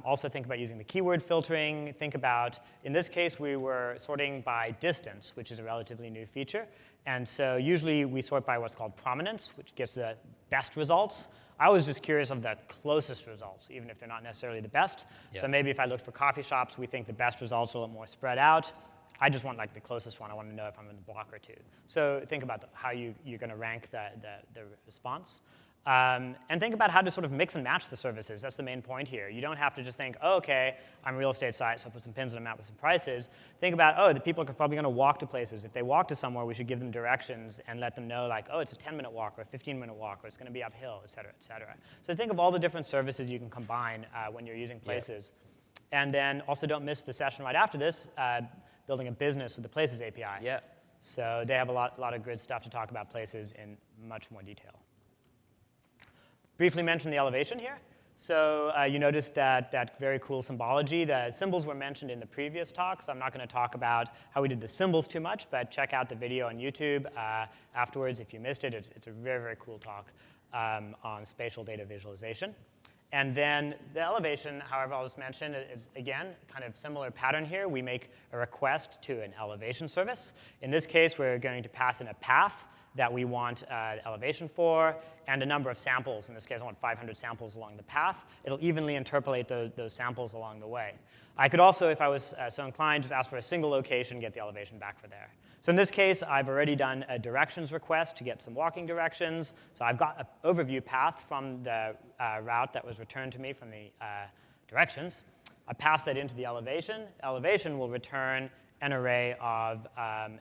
Speaker 2: Also think about using the keyword filtering. Think about, in this case, we were sorting by distance, which is a relatively new feature. And so usually we sort by what's called prominence, which gets the best results. I was just curious of the closest results, even if they're not necessarily the best. Yeah. So maybe if I looked for coffee shops, we think the best results are a little more spread out. I just want the closest one. I want to know if I'm in a block or two. So think about how you're going to rank the response. And think about how to sort of mix and match the services. That's the main point here. You don't have to just think, oh, OK, I'm a real estate site, so I'll put some pins on a map with some prices. Think about, oh, the people are probably going to walk to places. If they walk to somewhere, we should give them directions and let them know, like, oh, it's a 10-minute walk or a 15-minute walk, or it's going to be uphill, et cetera, et cetera. So think of all the different services you can combine when you're using places. Yeah. And then also don't miss the session right after this, building a business with the Places API.
Speaker 1: Yeah.
Speaker 2: So they have a lot of good stuff to talk about places in much more detail. Briefly mention the elevation here. So you noticed that very cool symbology. The symbols were mentioned in the previous talk, so I'm not going to talk about how we did the symbols too much, but check out the video on YouTube afterwards if you missed it. It's a very, very cool talk on spatial data visualization. And then the elevation, however, I'll just mention, is, again, kind of similar pattern here. We make a request to an elevation service. In this case, we're going to pass in a path that we want elevation for, and a number of samples. In this case, I want 500 samples along the path. It'll evenly interpolate those samples along the way. I could also, if I was so inclined, just ask for a single location, get the elevation back for there. So in this case, I've already done a directions request to get some walking directions. So I've got an overview path from the route that was returned to me from the directions. I pass that into the elevation. Elevation will return an array of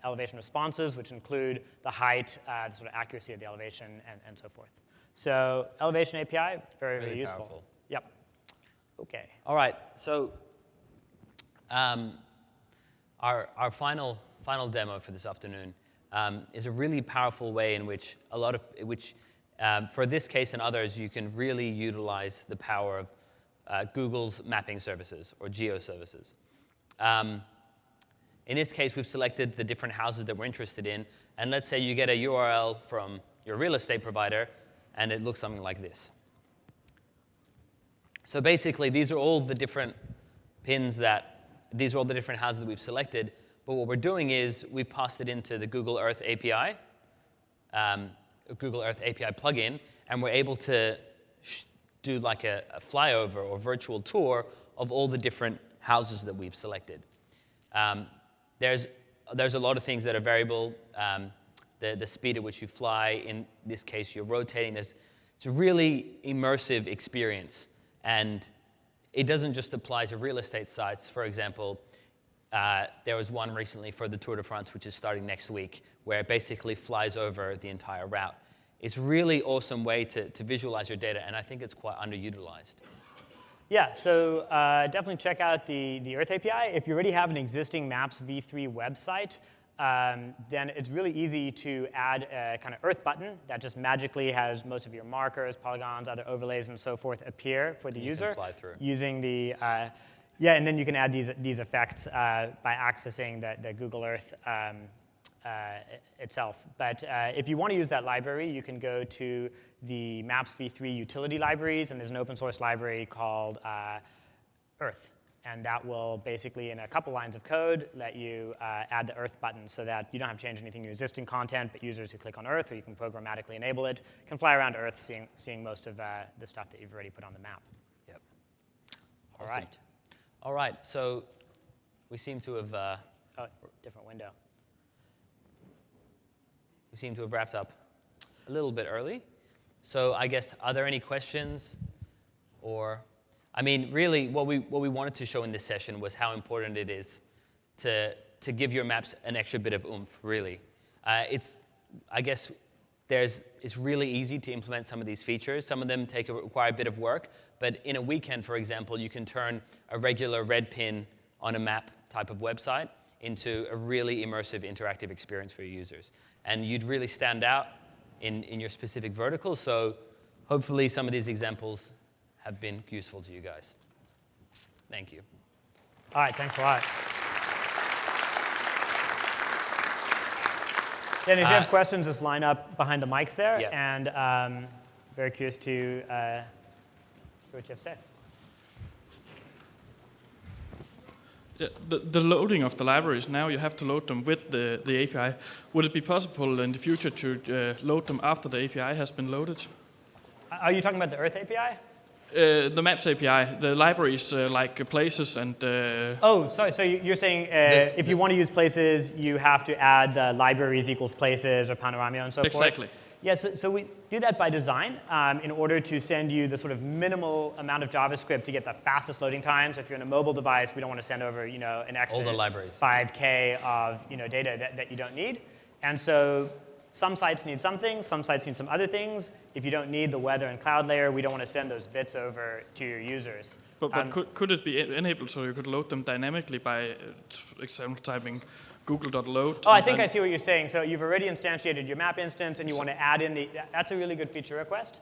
Speaker 2: elevation responses, which include the height, the sort of accuracy of the elevation, and so forth. So elevation API, very, very useful.
Speaker 1: Powerful.
Speaker 2: Yep. OK.
Speaker 1: All right. So our final demo for this afternoon is a really powerful way in which for this case and others, you can really utilize the power of Google's mapping services or geo services. In this case, we've selected the different houses that we're interested in. And let's say you get a URL from your real estate provider, and it looks something like this. So basically, these are all the different these are all the different houses that we've selected. But what we're doing is we've passed it into the Google Earth API, Google Earth API plugin, and we're able to do like a flyover or virtual tour of all the different houses that we've selected. There's a lot of things that are variable. The speed at which you fly, in this case, you're rotating. It's a really immersive experience. And it doesn't just apply to real estate sites. For example, there was one recently for the Tour de France, which is starting next week, where it basically flies over the entire route. It's a really awesome way to visualize your data, and I think it's quite underutilized.
Speaker 2: Yeah, so definitely check out the Earth API. If you already have an existing Maps v3 website, then it's really easy to add a kind of Earth button that just magically has most of your markers, polygons, other overlays, and so forth appear for the user.
Speaker 1: You can fly through.
Speaker 2: Using the, yeah, and then you can add these effects by accessing the Google Earth itself. But if you want to use that library, you can go to the Maps v3 utility libraries, and there's an open source library called Earth. And that will basically, in a couple lines of code, let you add the Earth button so that you don't have to change anything in your existing content, but users who click on Earth, or you can programmatically enable it, can fly around Earth seeing most of the stuff that you've already put on the map.
Speaker 1: Yep.
Speaker 2: All
Speaker 1: Awesome.
Speaker 2: right.
Speaker 1: All right, so we seem to have
Speaker 2: oh, different window.
Speaker 1: We seem to have wrapped up a little bit early. So I guess, are there any questions? Or, I mean, really, what we wanted to show in this session was how important it is to give your maps an extra bit of oomph, really. I guess it's really easy to implement some of these features. Some of them require a bit of work. But in a weekend, for example, you can turn a regular red pin on a map type of website into a really immersive, interactive experience for your users. And you'd really stand out in your specific vertical. So hopefully some of these examples have been useful to you guys. Thank you.
Speaker 2: All right, thanks a lot. And if you have questions, just line up behind the mics there.
Speaker 1: Yep.
Speaker 2: And very curious to hear what you have to say.
Speaker 3: The loading of the libraries, now you have to load them with the API. Would it be possible in the future to load them after the API has been loaded?
Speaker 2: Are you talking about the Earth API?
Speaker 3: The Maps API, the libraries like Places and...
Speaker 2: Oh, sorry. So you're saying if you want to use Places, you have to add the libraries equals Places or Panoramio and so forth?
Speaker 3: Exactly.
Speaker 2: Yeah, so we do that by design in order to send you the sort of minimal amount of JavaScript to get the fastest loading times. If you're in a mobile device, we don't want to send over an extra
Speaker 1: All the libraries.
Speaker 2: 5K of data that you don't need. And so some sites need some things, some sites need some other things. If you don't need the weather and cloud layer, we don't want to send those bits over to your users.
Speaker 3: But could it be enabled so you could load them dynamically by, for example, typing google.load?
Speaker 2: Oh, I think I see what you're saying. So you've already instantiated your map instance, and you want to add in that's a really good feature request.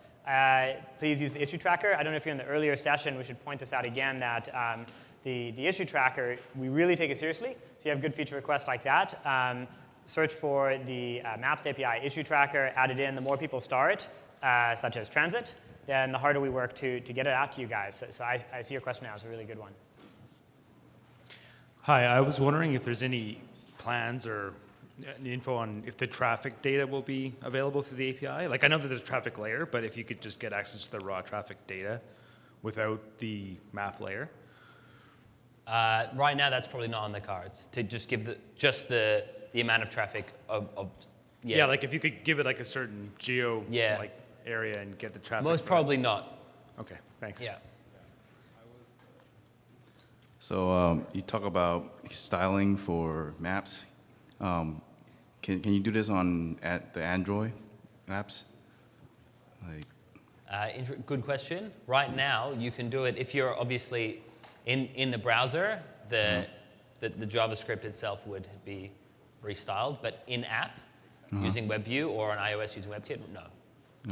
Speaker 2: Please use the issue tracker. I don't know if you're in the earlier session. We should point this out again, that the issue tracker, we really take it seriously. So you have good feature requests like that. Search for the Maps API issue tracker, add it in. The more people start, such as transit, then the harder we work to get it out to you guys. So I see your question now. It's a really good one.
Speaker 4: Hi, I was wondering if there's any plans or info on if the traffic data will be available through the API. Like, I know that there's a traffic layer, but if you could just get access to the raw traffic data without the map layer.
Speaker 1: Right now, that's probably not on the cards, to just give the amount of traffic
Speaker 4: Yeah, like if you could give it like a certain geo like area and get the traffic.
Speaker 1: Most probably not.
Speaker 4: Okay, thanks.
Speaker 1: Yeah.
Speaker 5: So you talk about styling for maps. Can you do this on the Android apps? Like.
Speaker 1: Good question. Right now, you can do it if you're obviously in the browser. The JavaScript itself would be restyled, but in app using WebView or on iOS using WebKit, no.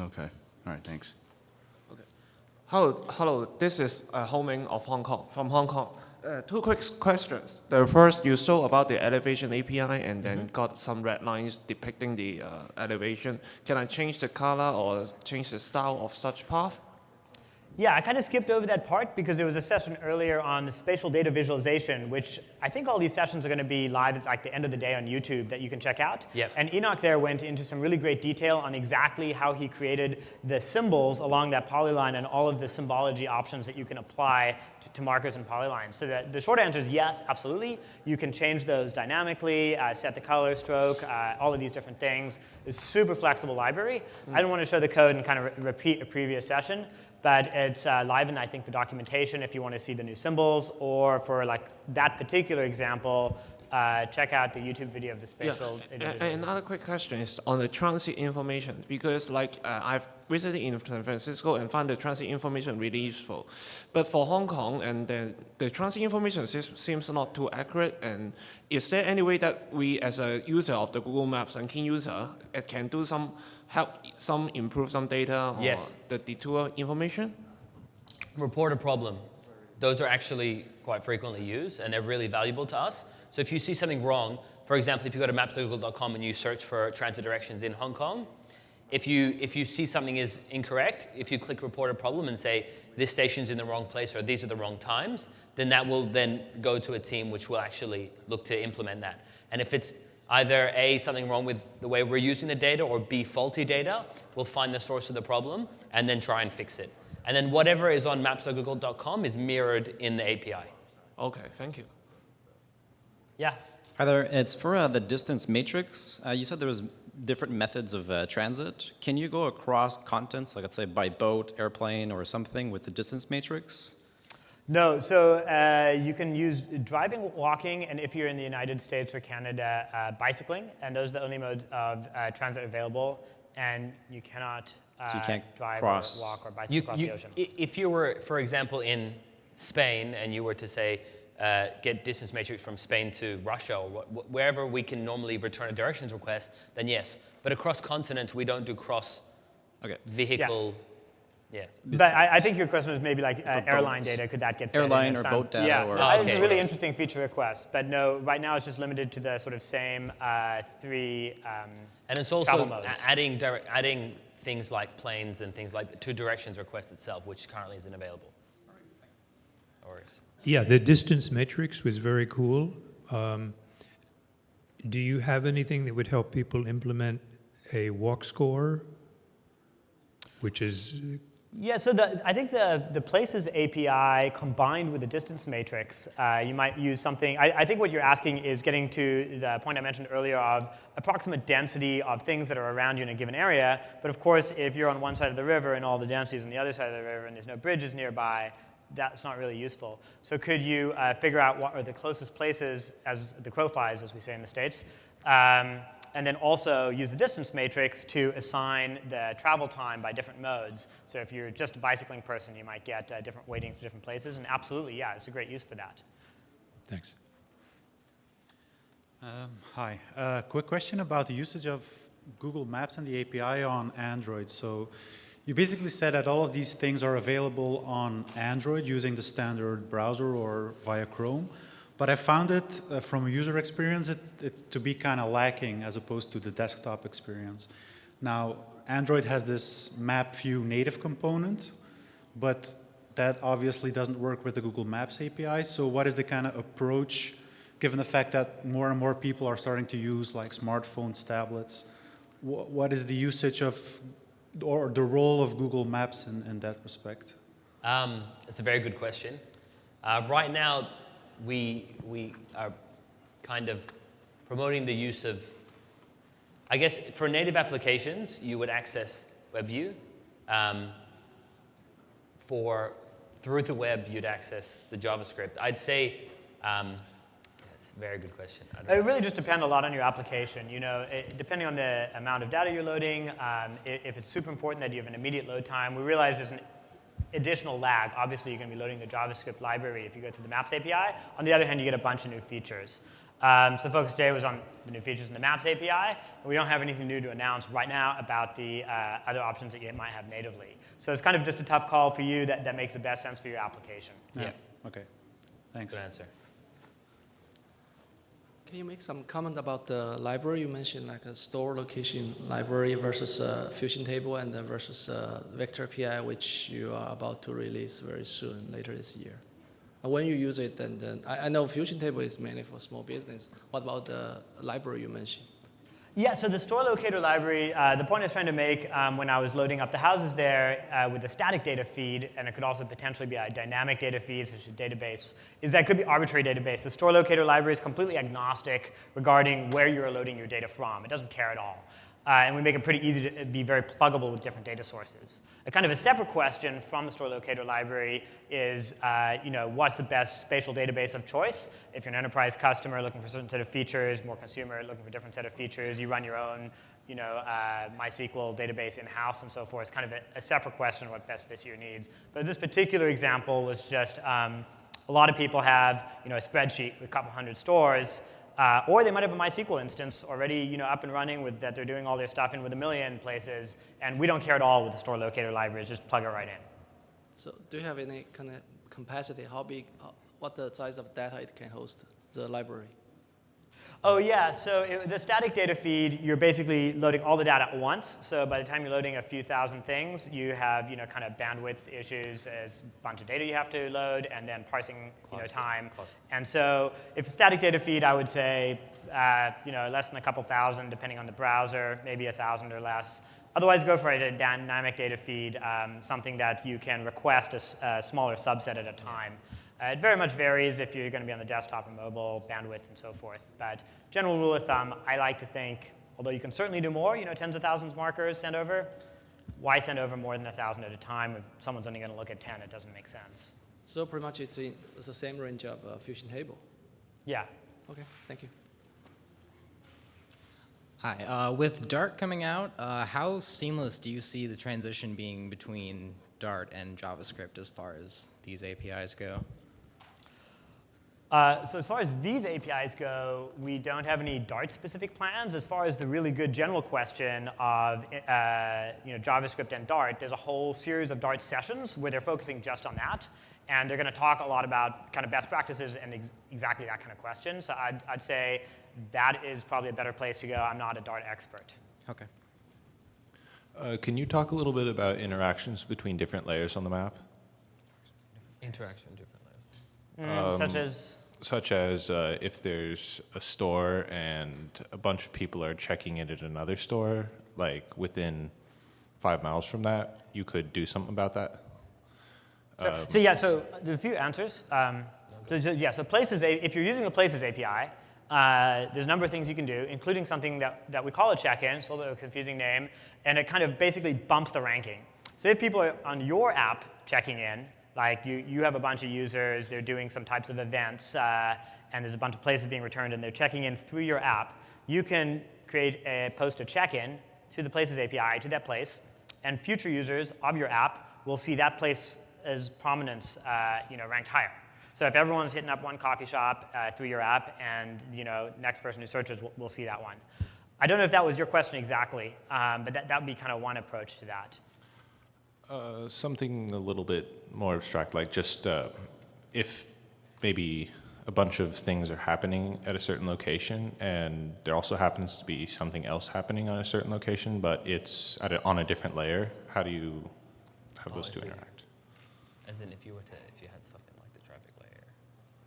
Speaker 5: Okay. All right. Thanks.
Speaker 6: Okay. Hello. This is Homing of Hong Kong from Hong Kong. Two quick questions. The first, you saw about the elevation API and then got some red lines depicting the elevation. Can I change the color or change the style of such path?
Speaker 2: Yeah, I kind of skipped over that part because there was a session earlier on the spatial data visualization, which I think all these sessions are going to be live at like the end of the day on YouTube that you can check out.
Speaker 1: Yep.
Speaker 2: And Enoch there went into some really great detail on exactly how he created the symbols along that polyline and all of the symbology options that you can apply to markers and polylines. So the short answer is yes, absolutely. You can change those dynamically, set the color, stroke, all of these different things. It's a super flexible library. I don't want to show the code and kind of repeat a previous session, but it's live in, I think, the documentation if you want to see the new symbols, or for like that particular example, check out the YouTube video of the spatial.
Speaker 6: Yeah. And another quick question is on the transit information, because like I've visited in San Francisco and found the transit information really useful. But for Hong Kong, and the transit information seems not too accurate. And is there any way that we, as a user of the Google Maps and keen user, can do some improve some data or the detour information?
Speaker 1: Report a problem. Those are actually quite frequently used, and they're really valuable to us. So if you see something wrong, for example, if you go to maps.google.com and you search for transit directions in Hong Kong, if you see something is incorrect, if you click report a problem and say, this station's in the wrong place or these are the wrong times, then that will then go to a team which will actually look to implement that. And if it's either A, something wrong with the way we're using the data, or B, faulty data, we'll find the source of the problem and then try and fix it. And then whatever is on maps.google.com is mirrored in the API.
Speaker 6: Okay, thank you.
Speaker 2: Yeah.
Speaker 7: Hi there. It's for the distance matrix. You said there was different methods of transit. Can you go across continents, like let's say by boat, airplane, or something with the distance matrix?
Speaker 2: No, so you can use driving, walking, and if you're in the United States or Canada, bicycling, and those are the only modes of transit available, and you cannot
Speaker 7: So you can't
Speaker 2: drive
Speaker 7: cross.
Speaker 2: or walk or bicycle across the ocean.
Speaker 1: If you were, for example, in Spain and you were to say, get distance matrix from Spain to Russia or wherever we can normally return a directions request, then yes. But across continents, we don't do cross vehicle. Yeah.
Speaker 2: But I think your question was maybe like airline data. Could that get fed in
Speaker 7: Airline
Speaker 2: as
Speaker 7: or
Speaker 2: some-
Speaker 7: boat data
Speaker 2: Yeah,
Speaker 7: or
Speaker 2: it's
Speaker 7: some
Speaker 2: a
Speaker 7: sort
Speaker 2: really
Speaker 7: of-
Speaker 2: interesting feature request. But no, right now it's just limited to the sort of same three
Speaker 1: And it's
Speaker 2: travel
Speaker 1: also
Speaker 2: modes.
Speaker 1: adding things like planes and things like the to directions request itself, which currently isn't available. No worries.
Speaker 8: Yeah, the distance matrix was very cool. Do you have anything that would help people implement a walk score, which is
Speaker 2: Yeah, so I think the Places API combined with the distance matrix, you might use something. I think what you're asking is getting to the point I mentioned earlier of approximate density of things that are around you in a given area. But of course, if you're on one side of the river and all the density is on the other side of the river and there's no bridges nearby, that's not really useful. So could you figure out what are the closest places, as the crow flies, as we say in the States, and then also use the distance matrix to assign the travel time by different modes. So if you're just a bicycling person, you might get different weightings for different places. And absolutely, yeah, it's a great use for that.
Speaker 9: Thanks. Hi. Quick question about the usage of Google Maps and the API on Android. So you basically said that all of these things are available on Android using the standard browser or via Chrome. But I found it, from a user experience, it to be kind of lacking as opposed to the desktop experience. Now, Android has this map view native component, but that obviously doesn't work with the Google Maps API. So what is the kind of approach, given the fact that more and more people are starting to use like smartphones, tablets? What is the usage of, or the role of Google Maps in that respect?
Speaker 1: It's a very good question. Right now, we are kind of promoting the use of, I guess for native applications, you would access WebView. Through the web, you'd access the JavaScript. I'd say, that's a very good question.
Speaker 2: It really just depends a lot on your application. You know, depending on the amount of data you're loading, if it's super important that you have an immediate load time, we realize there's an additional lag. Obviously, you're going to be loading the JavaScript library if you go to the Maps API. On the other hand, you get a bunch of new features. So the focus today was on the new features in the Maps API. We don't have anything new to announce right now about the other options that you might have natively. So it's kind of just a tough call for you that makes the best sense for your application.
Speaker 9: Yeah. Okay. Thanks.
Speaker 1: Good answer.
Speaker 10: Can you make some comment about the library? You mentioned like a store location library versus Fusion table and then versus Vector API, which you are about to release very soon, later this year. When you use it, then I know Fusion table is mainly for small business. What about the library you mentioned?
Speaker 2: Yeah, so the store locator library, the point I was trying to make when I was loading up the houses there with the static data feed, and it could also potentially be a dynamic data feed, such as a database, is that it could be arbitrary database. The store locator library is completely agnostic regarding where you're loading your data from. It doesn't care at all. And we make it pretty easy to be very pluggable with different data sources. A kind of a separate question from the store locator library is, what's the best spatial database of choice? If you're an enterprise customer looking for a certain set of features, more consumer looking for a different set of features, you run your own, MySQL database in-house and so forth. It's kind of a separate question of what best fits your needs. But this particular example was just a lot of people have, a spreadsheet with a couple hundred stores. Or they might have a MySQL instance already up and running with that they're doing all their stuff in with 1 million places, and we don't care at all with the store locator libraries, just plug it right in.
Speaker 10: So do you have any kind of capacity, how big, what the size of data it can host, the library?
Speaker 2: Oh yeah, so the static data feed, you're basically loading all the data at once. So by the time you're loading a few thousand things, you have kind of bandwidth issues, as a bunch of data you have to load, and then parsing time. And so if a static data feed, I would say less than a couple thousand, depending on the browser, maybe 1,000 or less. Otherwise, go for a dynamic data feed, something that you can request a smaller subset at a time. It very much varies if you're going to be on the desktop and mobile, bandwidth, and so forth. But general rule of thumb, I like to think, although you can certainly do more, tens of thousands markers send over, why send over more than 1,000 at a time? If someone's only going to look at 10, it doesn't make sense.
Speaker 10: So pretty much it's the same range of Fusion table.
Speaker 2: Yeah.
Speaker 10: Okay, thank you.
Speaker 11: Hi. With Dart coming out, how seamless do you see the transition being between Dart and JavaScript as far as these APIs go?
Speaker 2: So as far as these APIs go, we don't have any Dart-specific plans. As far as the really good general question of JavaScript and Dart, there's a whole series of Dart sessions where they're focusing just on that. And they're going to talk a lot about kind of best practices and exactly that kind of question. So I'd say that is probably a better place to go. I'm not a Dart expert.
Speaker 11: Okay.
Speaker 12: Can you talk a little bit about interactions between different layers on the map?
Speaker 1: Interaction with different layers.
Speaker 2: Such as?
Speaker 12: If there's a store and a bunch of people are checking in at another store, like within 5 miles from that, you could do something about that?
Speaker 2: So yeah, so there are a few answers. So Places, if you're using a Places API, there's a number of things you can do, including something that we call a check-in. It's a little bit of a confusing name, and it kind of basically bumps the ranking. So if people are on your app checking in, like you have a bunch of users, they're doing some types of events, and there's a bunch of places being returned, and they're checking in through your app, you can post a check-in to the Places API to that place, and future users of your app will see that place as prominence, ranked higher. So if everyone's hitting up one coffee shop through your app, and next person who searches will see that one. I don't know if that was your question exactly, but that would be kind of one approach to that.
Speaker 12: Something a little bit more abstract, like just if maybe a bunch of things are happening at a certain location, and there also happens to be something else happening on a certain location, but it's on a different layer. How do you have those two interact?
Speaker 1: As in, if you had stuff in like the traffic layer,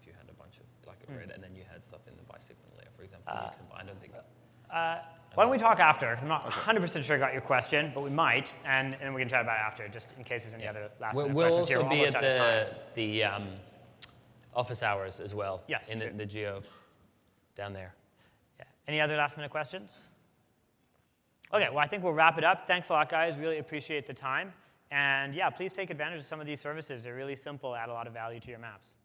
Speaker 1: if you had a bunch of like a grid, and then you had stuff in the bicycling layer, for example, you combine. I don't think.
Speaker 2: Why don't we talk after? Because I'm not 100% sure I got your question, but we might, and we can chat about it after, just in case there's any other last-minute questions here.
Speaker 1: We'll also be
Speaker 2: almost out of time.
Speaker 1: at the office hours as well.
Speaker 2: Yes,
Speaker 1: in the geo down there.
Speaker 2: Yeah. Any other last-minute questions? OK, well, I think we'll wrap it up. Thanks a lot, guys. Really appreciate the time. And yeah, please take advantage of some of these services. They're really simple, add a lot of value to your maps.